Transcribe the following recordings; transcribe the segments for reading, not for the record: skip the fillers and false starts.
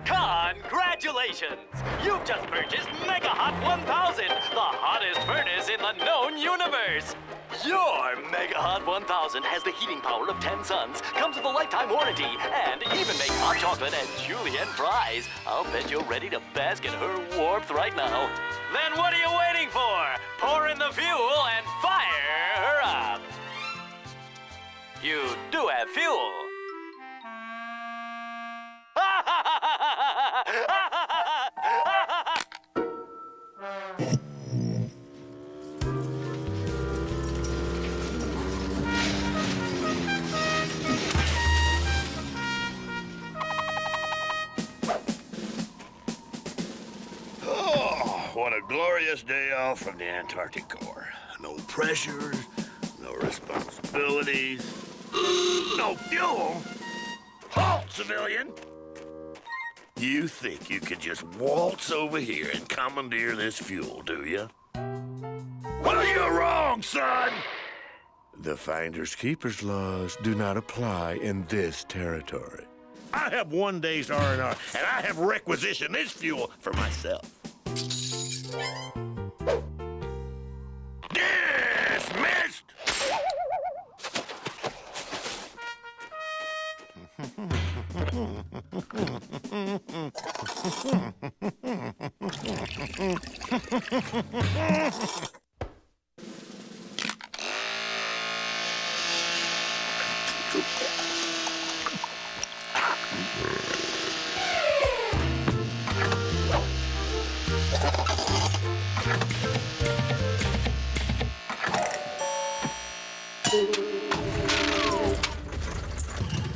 Congratulations! You've just purchased Mega Hot 1000, the hottest furnace in the known universe. Your Mega Hot 1000 has the heating power of 10 suns, comes with a lifetime warranty, and even makes hot chocolate and julienne fries. I'll bet you're ready to bask in her warmth right now. Then what are you waiting for? Pour in the fuel and fire her up. You do have fuel. Oh, what a glorious day off from the Antarctic Corps. No pressures, no responsibilities, no fuel. Halt, civilian! You think you could just waltz over here and commandeer this fuel, do you? Well, you're wrong, son! The Finders Keepers laws do not apply in this territory. I have 1 day's R&R, and I have requisitioned this fuel for myself. Dismissed!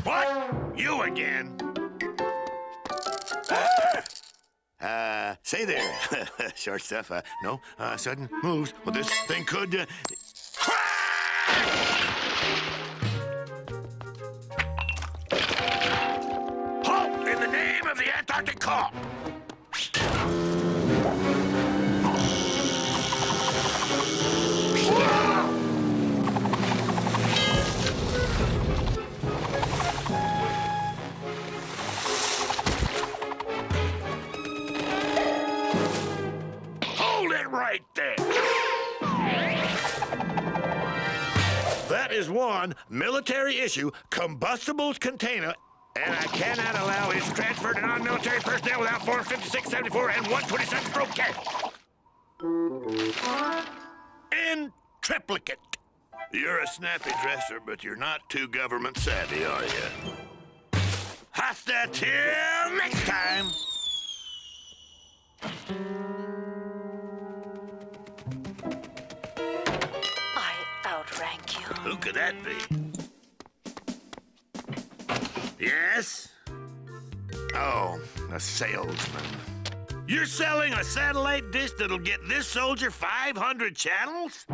What? You again? Say there, short stuff. No sudden moves. Well, this thing could. Halt in the name of the Antarctic Corps! Hold it right there! That is one military-issue combustibles container, and I cannot allow its transfer to non-military personnel without Forms 5674 and 127-K. In triplicate. You're a snappy dresser, but you're not too government savvy, are you? Hasta till next time. I outrank you. Who could that be? Yes? Oh, a salesman. You're selling a satellite dish that'll get this soldier 500 channels?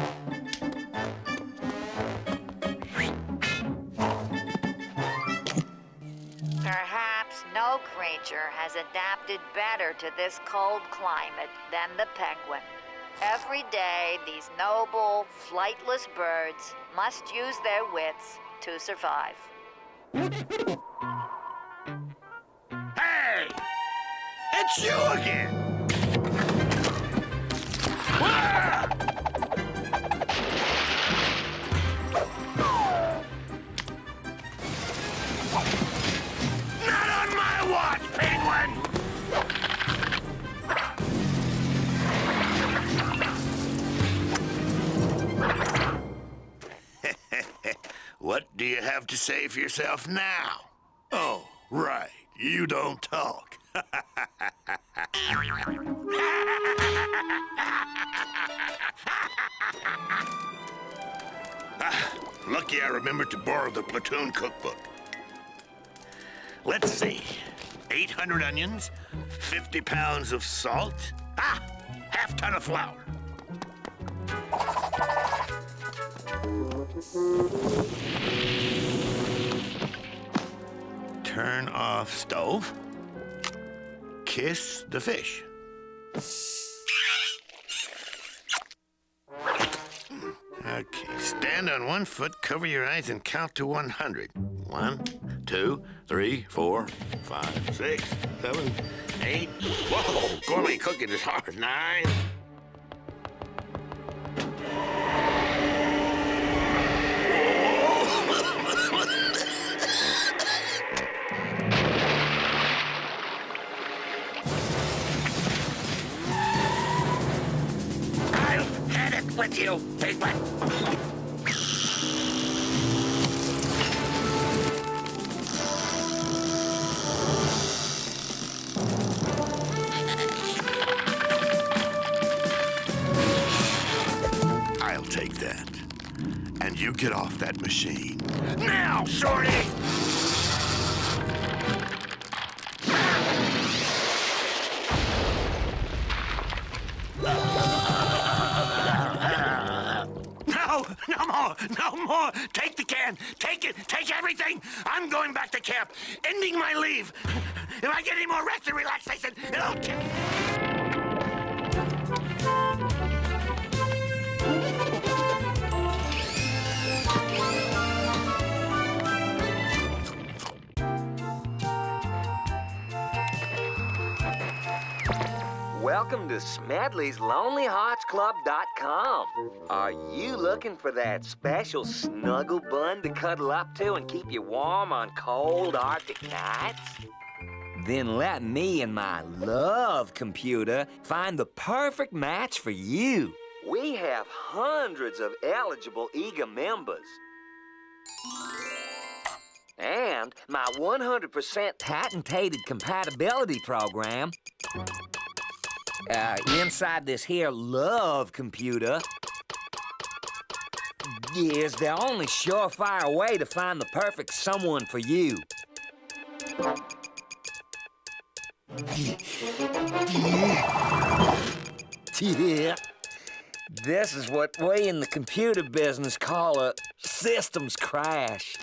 Perhaps no creature has adapted better to this cold climate than the penguin. Every day, these noble, flightless birds must use their wits to survive. Hey! It's you again! Ah! Not on my watch, penguin! What do you have to say for yourself now? Oh, right. You don't talk. Lucky I remembered to borrow the platoon cookbook. Let's see. 800 onions, 50 pounds of salt, half ton of flour. Turn off stove. Kiss the fish. Okay, stand on one foot, cover your eyes, and count to 100. 1, 2, 3, 4, 5, 6, 7, 8. Whoa, gourmet cooking is hard. 9. I'll get it with you, big one. I'll take that. And you get off that machine. Now, Shorty! No more! Take the can! Take it! Take everything! I'm going back to camp, ending my leave. If I get any more rest and relaxation, it'll kill. Welcome to Smedley's LonelyHeartsClub.com. Are you looking for that special snuggle bun to cuddle up to and keep you warm on cold Arctic nights? Then let me and my love computer find the perfect match for you. We have hundreds of eligible eager members. And my 100% patented compatibility program inside this here love computer is the only surefire way to find the perfect someone for you. This is what we in the computer business call a systems crash.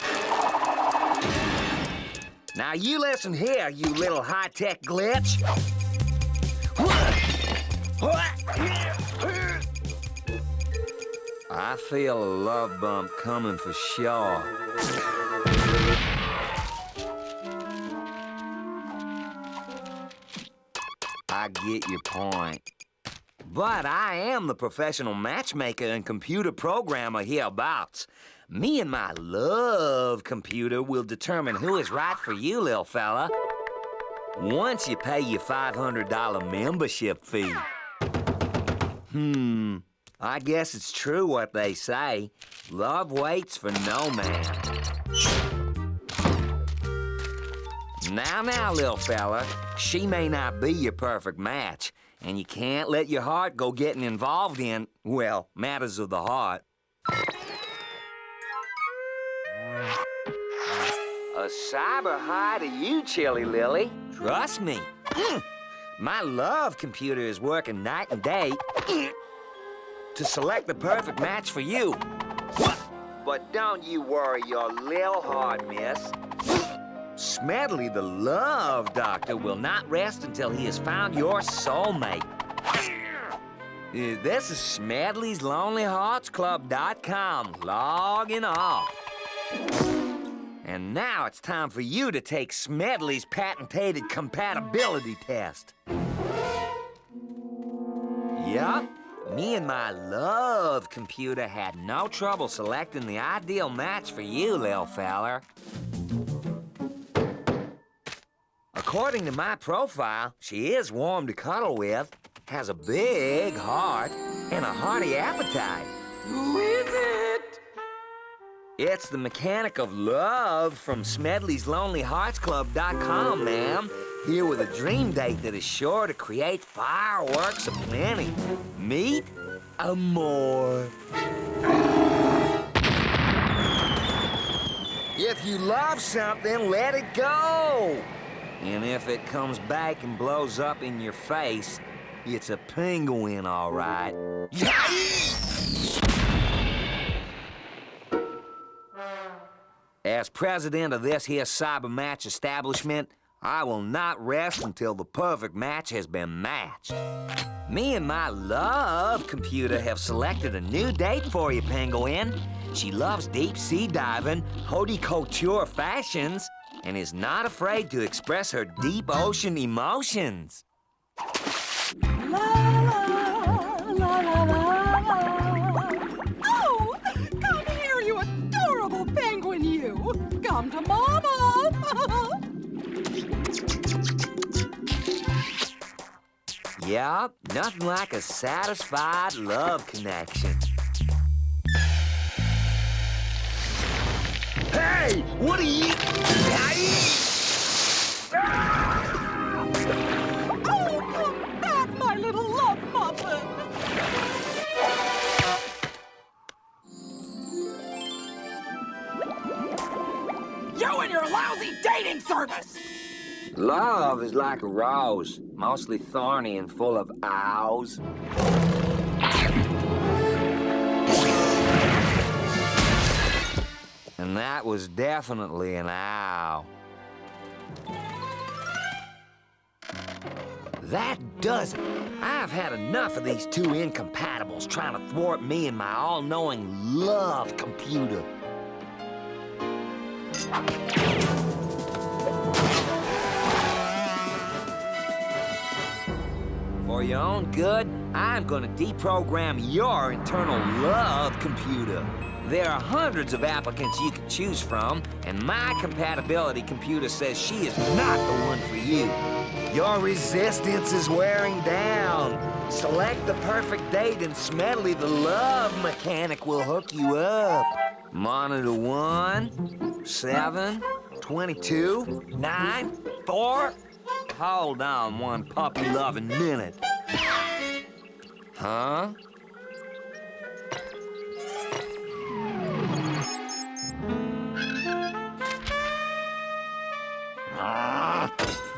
Now you listen here, you little high-tech glitch. I feel a love bump coming for sure. I get your point. But I am the professional matchmaker and computer programmer hereabouts. Me and my love computer will determine who is right for you, little fella. Once you pay your $500 membership fee. I guess it's true what they say. Love waits for no man. Now, little fella, she may not be your perfect match, and you can't let your heart go getting involved in, well, matters of the heart. A cyber hi to you, Chilly Lily. Trust me. My love computer is working night and day to select the perfect match for you. But don't you worry your lil heart, miss. Smedley, the love doctor, will not rest until he has found your soulmate. This is Smedley's LonelyHeartsClub.com. Logging off. And now it's time for you to take Smedley's patented compatibility test. Yup, me and my love computer had no trouble selecting the ideal match for you, little feller. According to my profile, she is warm to cuddle with, has a big heart, and a hearty appetite. Who is it? It's the mechanic of love from Smedley's LonelyHeartsClub.com, ma'am. Here with a dream date that is sure to create fireworks aplenty. Meet Amor. If you love something, let it go. And if it comes back and blows up in your face, it's a penguin, all right. As president of this here cyber match establishment, I will not rest until the perfect match has been matched. Me and my love computer have selected a new date for you, Penguin. She loves deep-sea diving, haute couture fashions, and is not afraid to express her deep ocean emotions. La, la, la, la, la. Oh, come here, you adorable penguin, you. Come to Mama. Yup, nothing like a satisfied love connection. Hey, what are you... Oh, come back, my little love muffin. You and your lousy dating service. Love is like a rose, mostly thorny and full of owls. And that was definitely an owl. That does it. I've had enough of these two incompatibles trying to thwart me and my all-knowing love computer. For your own good, I'm gonna deprogram your internal love computer. There are hundreds of applicants you can choose from, and my compatibility computer says she is not the one for you. Your resistance is wearing down. Select the perfect date and Smedley the love mechanic will hook you up. Monitor 1, 7, 22, 9, 4... Hold on one puppy-loving minute. Huh?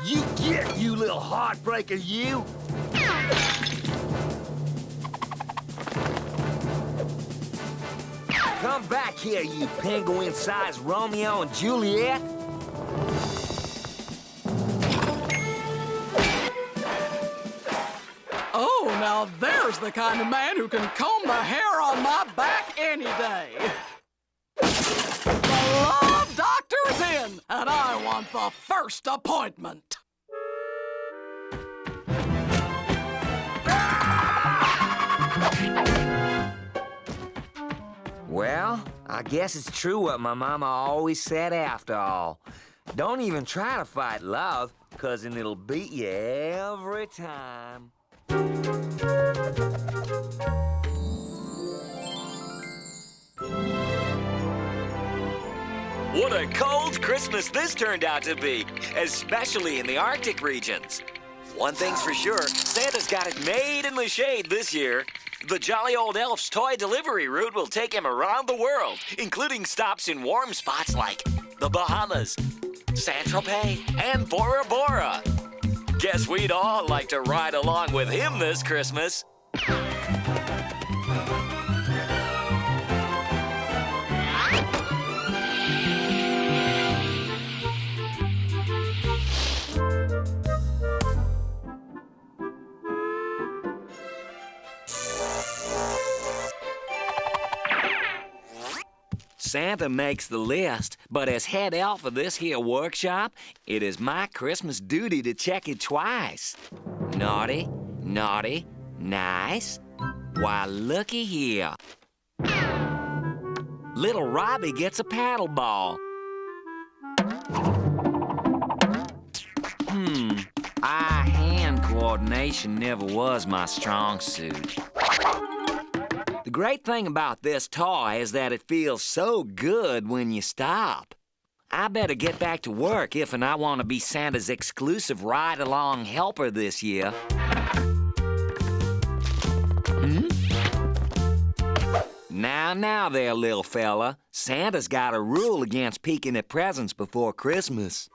You get, you little heartbreaker, you! Come back here, you penguin-sized Romeo and Juliet! Oh, now there's the kind of man who can comb the hair on my back any day. The love doctor's in, and I want the first appointment. Well, I guess it's true what my mama always said after all. Don't even try to fight love, cousin, it'll beat you every time. What a cold Christmas this turned out to be, especially in the Arctic regions. One thing's for sure, Santa's got it made in the shade this year. The jolly old elf's toy delivery route will take him around the world, including stops in warm spots like the Bahamas, Saint-Tropez, and Bora Bora. Guess we'd all like to ride along with him this Christmas. Santa makes the list, but as head elf of this here workshop, it is my Christmas duty to check it twice. Naughty, naughty, nice. Why, looky here. Little Robbie gets a paddle ball. Eye-hand coordination never was my strong suit. The great thing about this toy is that it feels so good when you stop. I better get back to work if and I want to be Santa's exclusive ride-along helper this year. Now there, little fella. Santa's got a rule against peeking at presents before Christmas.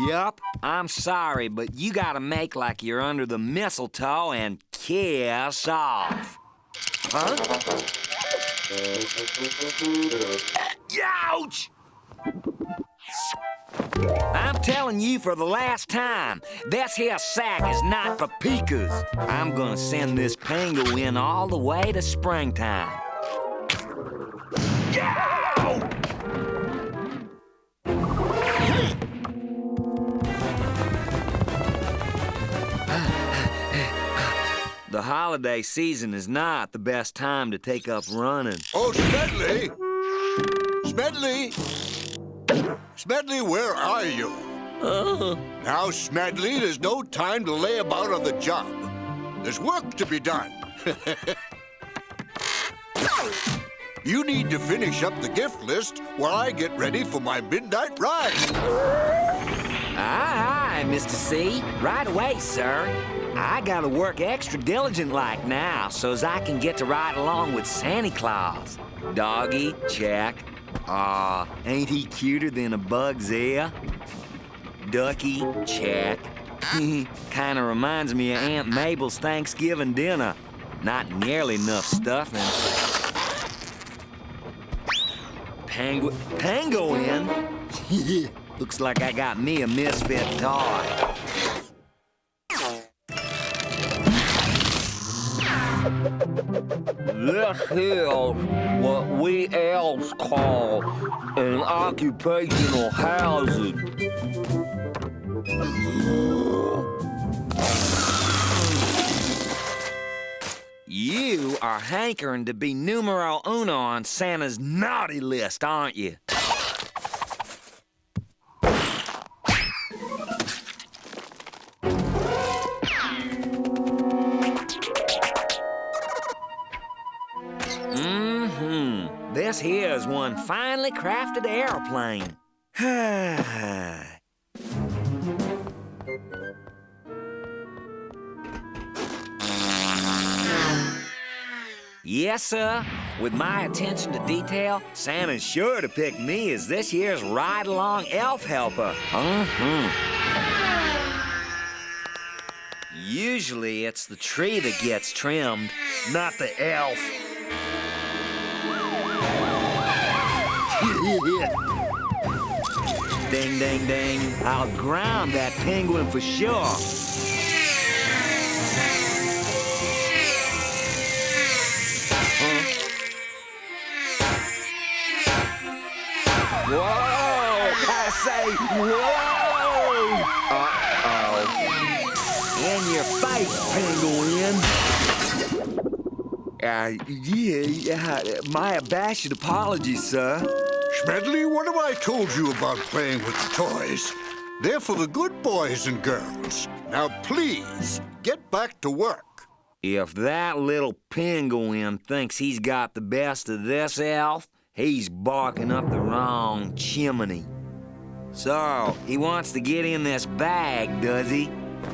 Yup, I'm sorry, but you gotta make like you're under the mistletoe and kiss off. Huh? Ouch! I'm telling you for the last time, this here sack is not for peekers. I'm gonna send this penguin all the way to springtime. The holiday season is not the best time to take up running. Oh, Smedley! Smedley! Smedley, where are you? Now, Smedley, there's no time to lay about on the job. There's work to be done. You need to finish up the gift list while I get ready for my midnight ride. Aye, Mr. C. Right away, sir. I gotta work extra diligent like now so's I can get to ride along with Santa Claus. Doggy, check. Aw, ain't he cuter than a bug's ear? Ducky, check. Kinda reminds me of Aunt Mabel's Thanksgiving dinner. Not nearly enough stuffing. Penguin? Looks like I got me a misfit toy. This is what we elves call an occupational hazard. You are hankering to be numero uno on Santa's naughty list, aren't you? This here is one finely crafted airplane. Yes, sir. With my attention to detail, Santa's sure to pick me as this year's ride-along elf helper. Usually, it's the tree that gets trimmed, not the elf. Ding, ding, ding. I'll ground that penguin for sure. Whoa! I say, whoa! Uh-oh. In your face, penguin. My abashed apologies, sir. Smedley, what have I told you about playing with the toys? They're for the good boys and girls. Now, please, get back to work. If that little penguin thinks he's got the best of this elf, he's barking up the wrong chimney. So, he wants to get in this bag, does he?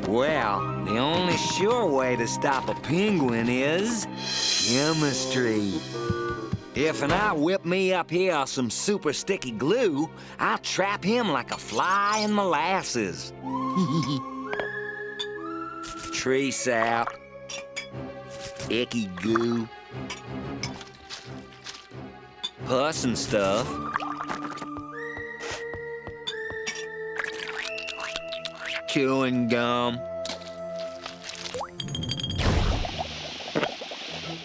Well, the only sure way to stop a penguin is chemistry. If I whip me up here some super sticky glue, I'll trap him like a fly in molasses. Tree sap, icky goo, pus and stuff. Chewing gum.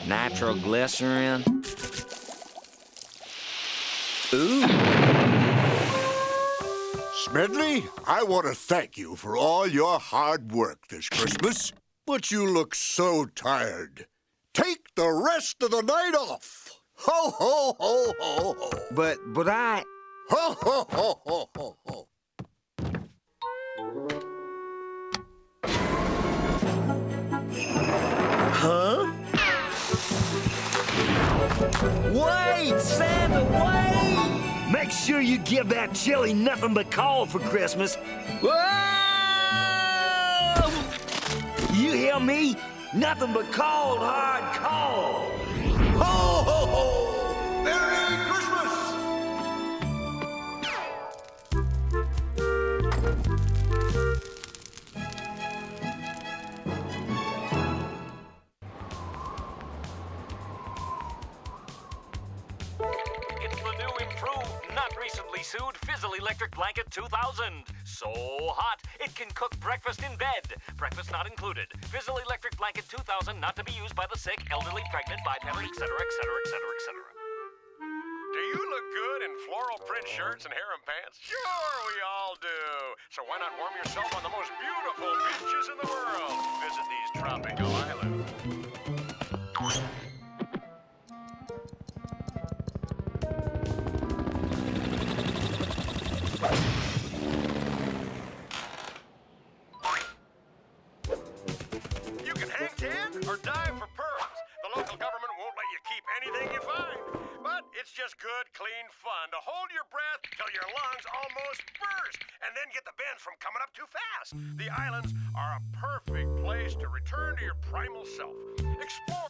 Nitroglycerin. Ooh. Smedley, I want to thank you for all your hard work this Christmas, but you look so tired. Take the rest of the night off. Ho, ho, ho, ho, ho. But I... Ho, ho, ho, ho, ho, ho. Huh? Wait, Santa, wait! Make sure you give that Chilly nothing but coal for Christmas. Whoa! You hear me? Nothing but cold, hard coal. Ho, ho, ho! Merry Christmas! It's the new, improved, not recently Smedley sued Fizzle Electric Blanket 2000. So hot, it can cook breakfast in bed. Breakfast not included. Fizzle Electric Blanket 2000 not to be used by the sick, elderly, pregnant, bipedal, etc., etc., etc., etc. Do you look good in floral print shirts and harem pants? Sure, we all do. So why not warm yourself on the most beautiful beaches in the world? Visit these tropical islands. You can hang tan or dive for pearls. The local government won't let you keep anything you find. But it's just good, clean fun to hold your breath till your lungs almost burst and then get the bends from coming up too fast. The islands are a perfect place to return to your primal self. Explore.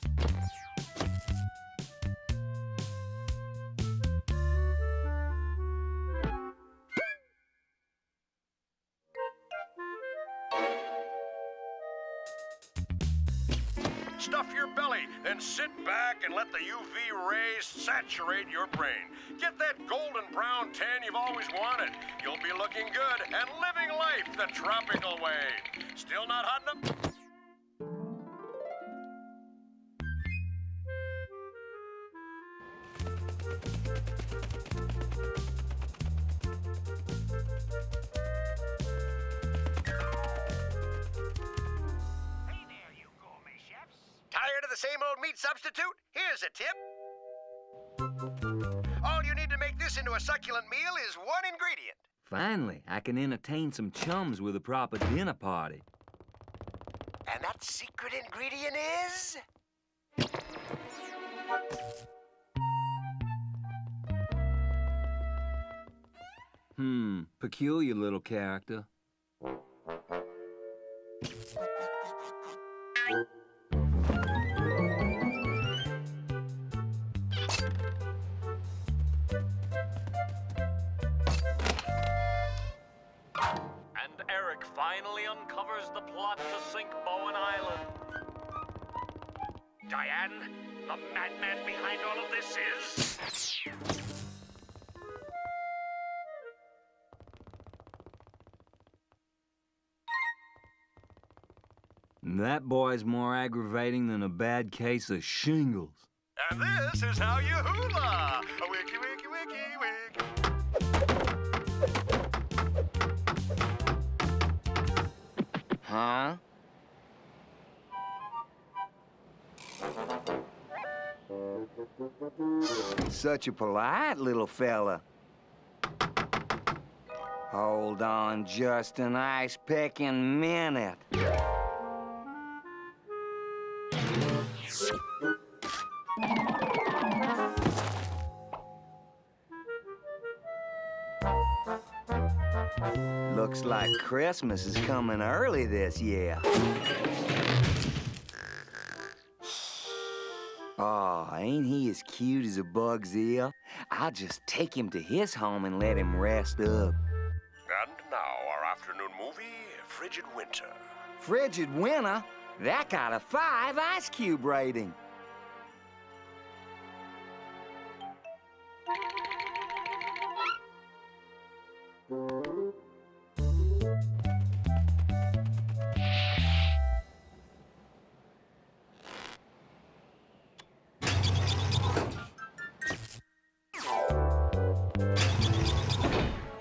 Stuff your belly, then sit back and let the UV rays saturate your brain. Get that golden brown tan you've always wanted. You'll be looking good and living life the tropical way. Still not hot enough? Tired of the same old meat substitute? Here's a tip. All you need to make this into a succulent meal is one ingredient. Finally, I can entertain some chums with a proper dinner party. And that secret ingredient is... Peculiar little character. And Eric finally uncovers the plot to sink Bowen Island. Diane, the madman behind all of this is... That boy's more aggravating than a bad case of shingles. And this is how you hula! A wiki, wiki, wiki, wiki. Huh? Such a polite little fella. Hold on just an ice-picking minute. Looks like Christmas is coming early this year. Oh, ain't he as cute as a bug's ear? I'll just take him to his home and let him rest up. And now our afternoon movie, Frigid Winter. Frigid Winter? That got a 5 ice cube rating.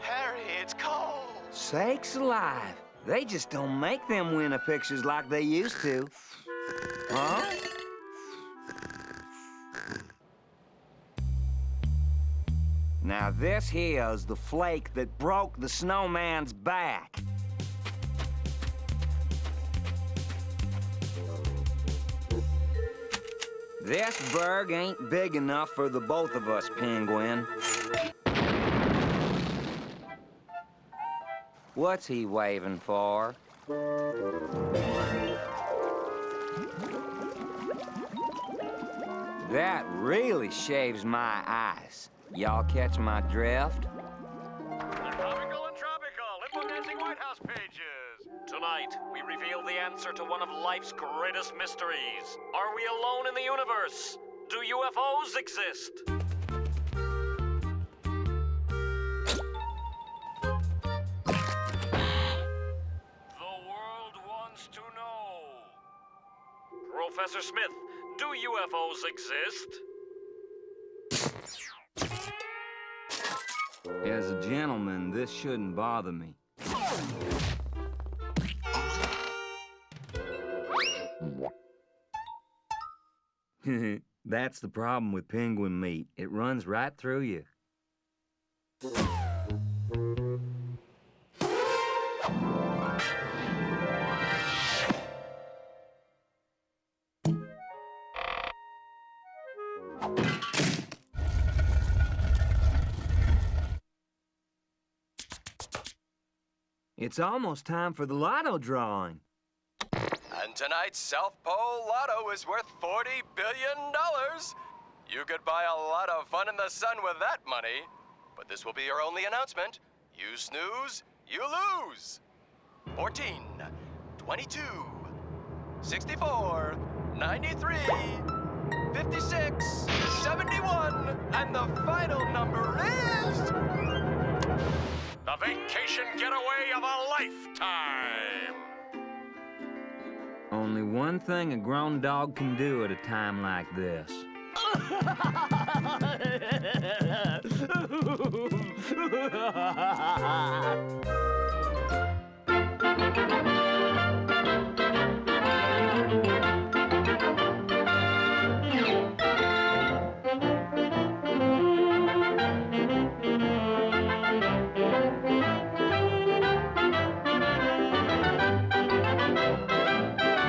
Harry, it's cold. Sakes alive. They just don't make them winter pictures like they used to. Huh? Now this here's the flake that broke the snowman's back. This berg ain't big enough for the both of us, Penguin. What's he waving for? That really shaves my eyes. Y'all catch my drift? Topical and tropical, influencing White House pages. Tonight, we reveal the answer to one of life's greatest mysteries. Are we alone in the universe? Do UFOs exist? Professor Smith, do UFOs exist? As a gentleman, this shouldn't bother me. That's the problem with penguin meat. It runs right through you. It's almost time for the lotto drawing. And tonight's South Pole Lotto is worth $40 billion. You could buy a lot of fun in the sun with that money. But this will be your only announcement. You snooze, you lose. 14, 22, 64, 93, 56, 71, and the final number is... The vacation getaway of a lifetime! Only one thing a grown dog can do at a time like this.